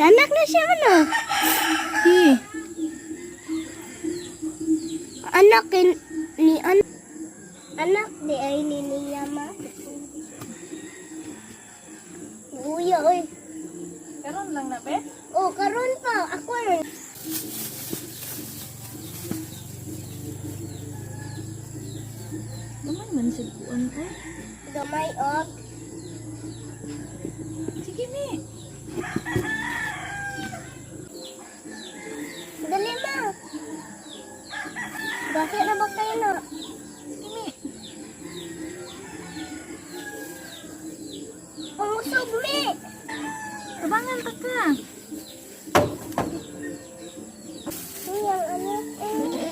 Kanak na siya ano? Eh, Anak ni anak di ay ni Niyama. Uya oy. karon lang na be. Oh, karon pa ako rin. Gamay man sa kuan ko. Gamay og. Sige ni. Dali ma. Bakit na ba kayo na? Sige ni. Pangusog mi. Tabangan ta ka. Yang ano? Sige.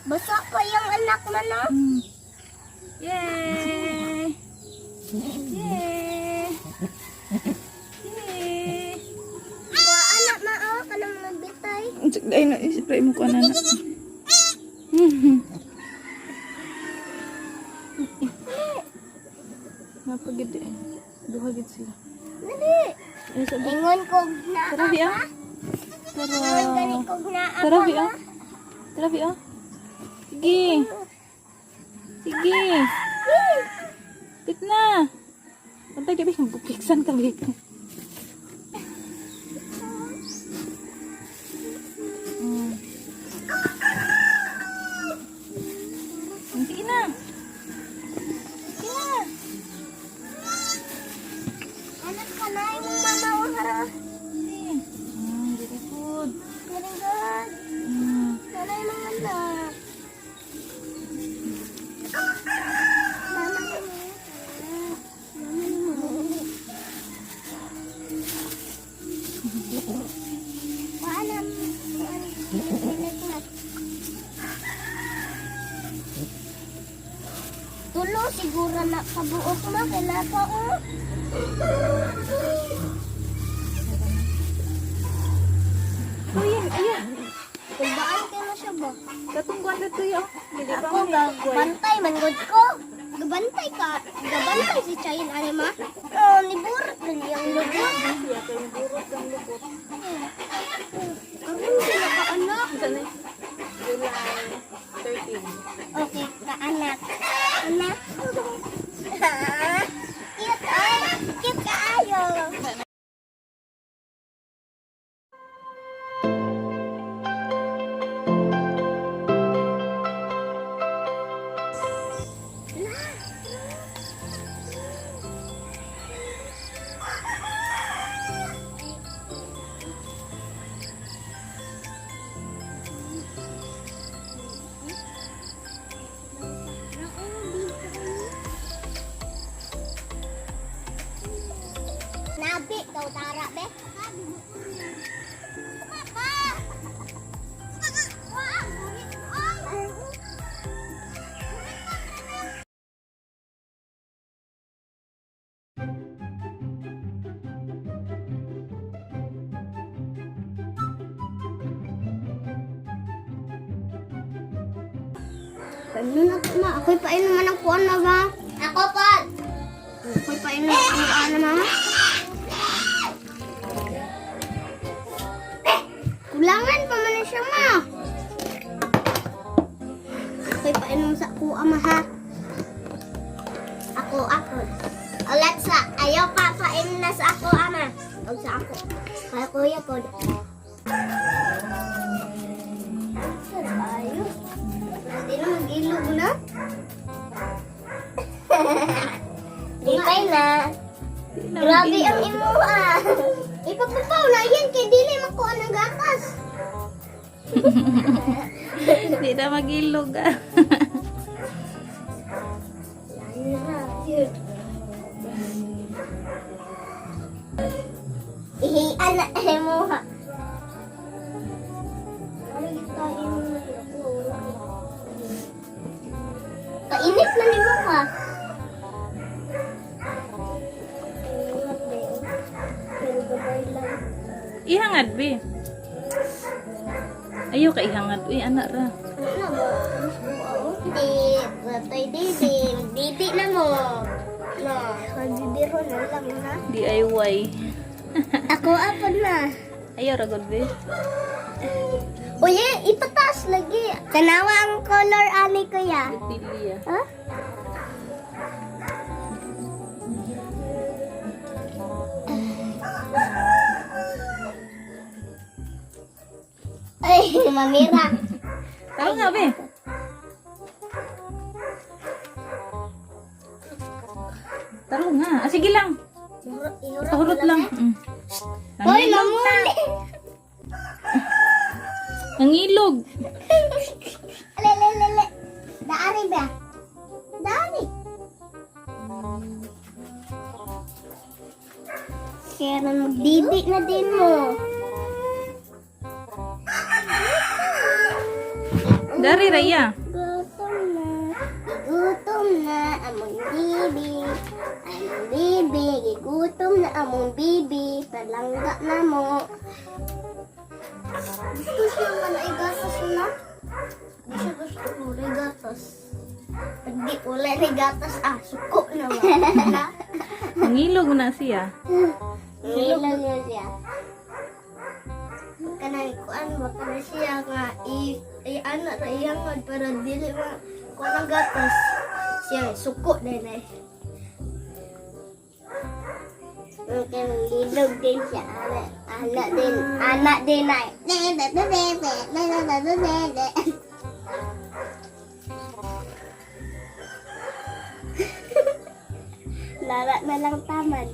Basa pa yung anak mo no? Hmm. Yay! Yay! Yay! Wa anak na oh, kanang mga bitay. Ay na spray mo ko na. Napagid eh. Duha gid sila. Dali. Ay sabi. Ingon ko na Tara biya. Ingon gani Tara. ko na Tara biya. Tara biya. Sige. Sige. Tit na. Pantay gabi bukiksan ka bit. Sige na. Sige na. Anak ka na yung mama o hara. Very good. Very good. Mm. Sana yung mga anak. Mama Paalam. Tulo siguro na kabuok mo. Kailan pa oh. Ayan, ayan. Kulbaan kayo na siya ba? Katungguan na ito yun. Hindi pa Ako mo gabantay man gud ko. Gabantay ka. Gabantay si Chayin anima. Oh, ni burot rin yung lubot. Siya kayo burot ang lupot. Ano sila ka anak? July 13. Okay, ka anak. Anak. Cute ay. Cute ka ayo. Nabi, kau tara, be. Papa! Ano na po ma? Ako'y painom man ang kuwan na ba? Ako pa! Ako'y painom ang ano ma? Kulangan pa man na siya ma! Ako'y painom sa kuwa ma ha? Ako. Alexa, ayaw pa painom na sa ako ama. O sa ako. Kaya kuya ko. Ayos. Hindi na mag-ilog na. Lipay na. Grabe ang imuha. Ipapapaw na yan kay dili makuha ng gatas. Hindi na mag-ilog ah. Ihian na imuha. Kainit na ni Muha. Ihangad be. Ayaw ka ihangad. Uy, anak ra. Ano ba? Di, batay didi. Didi na mo. Na, magbibiro na lang ha. DIY. Ako apa na. Ayaw ragod be. Uy, ipataas lagi. Tanawa ang color ani kuya. Pili ah. Ha? Ay, mamira. Taro nga be. Taro nga. Ah, sige lang. Pahulot lang. Hoy, Nangilog na. mamuli. Nangilog. Lele. Daari ba? Daari. Kaya na magdidik na din mo. Dari Raya. Gutom na among bibi. Among bibi, gigutom na among bibi. Palangga na mo. Gusto siya ka na igatas na? Di siya gusto mo igatas. Pag di uli igatas, suko na mo. Nangilog na siya. Nilang niya siya. Kanang kuan baka na siya nga anak na iyangod pero dili ma kuan ang gatas siya suko din eh. Okay, lilog din siya. Anak din ay. Lara na lang taman.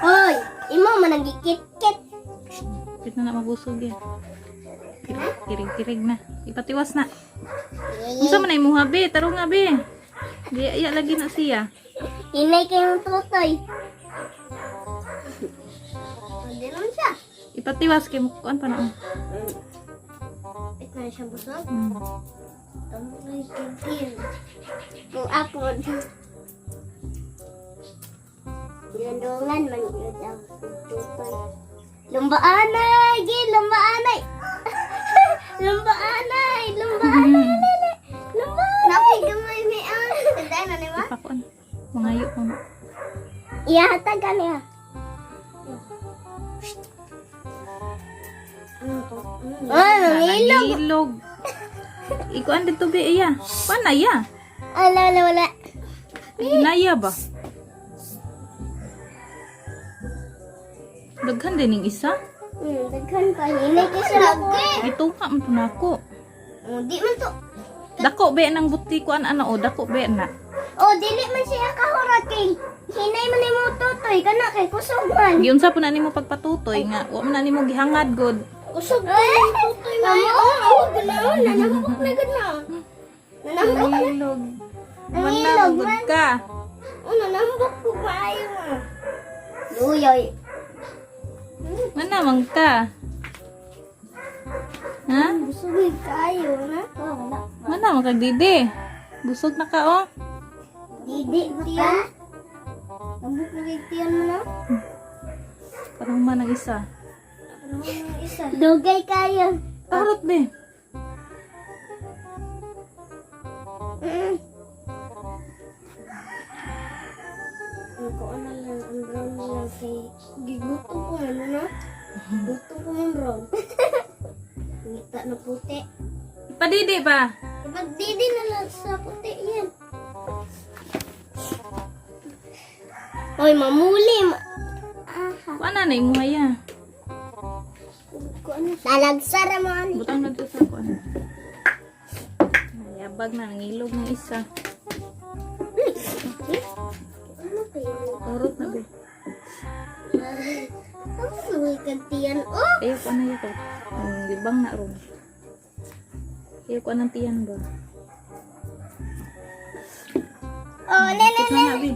Hoy, imo man nagikit-kit. Pit na mabusog yan. Kirig-kirig na. Ipatiwas na. Unsa man ay muha be? Taro nga be. Di iya lagi na siya. Hinay kayong tutoy. Hindi naman siya. Ipatiwas kay mukuan pa na. Ito na siya busog. Hmm. Tama na yung kung ako, landungan man yun ang tutoy. Lumbaanay! Lumbaanay! Lumbaanay! Lumbaanay! Lumbaanay! Napigamay may ang. Tandaan na niya ba? Ipakuan. Mangayo ko. Iyahatag ka niya. Nangilog! Nangilog. Ikuan dito be iya. Paano ya? Wala. Ginaya ba? Daghan din yung isa. Daghan pa. Hinay ka siya lagi. Ito ka man po na ako. Di man to. Dako be nang buti ko ano o dako be na. Dili man siya kahurat kay. Hinay man mo tutoy. Kana kay kusog man. Giunsa po na nimo pagpatutoy nga wa man na nimo gihangad god. Kusog man tutoy man. Ganaon. Nanambok na ganaon. Nanambok na. Nangilog. Nangilog Managod man. ka. Nanambok ko maayo mo. Luyoy. Manamang ka. Ha? Busugin kayo na. Manamang kag didi. Busog na ka oh. Didi, tiyan. Nambok na kay tiyan mo na. Parang man ang isa. Dugay kayo. Parot be. Ko ano lang, ang brown na lang kay gigutom ko ano na. Gutom ko ng brown. Ngita na puti. Ipadidi ba? Ipagdidi na lang sa puti yan. Hoy, mamuli. Kuan na imo haya. Nalagsara mo ani. Butang na to sa kuan. Yabag na nangilog ng isa. Ano kayo? Parot na be. Ano may kantiyan? Oh! Ayaw ko na yun. Ang libang na ron. Ayaw ko ng tiyan ba? Oh, lele, Pit na lele. na be.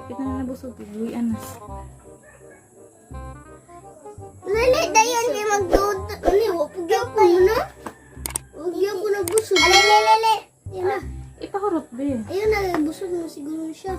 Pit na na busog. Buwian na. Lele, dayan kayo magdudo. Ano, wapugyan ko muna. Wapugyan ko na busog. Lele, lele. Yan na. Ipahurot be. Ayun na, busog na siguro siya.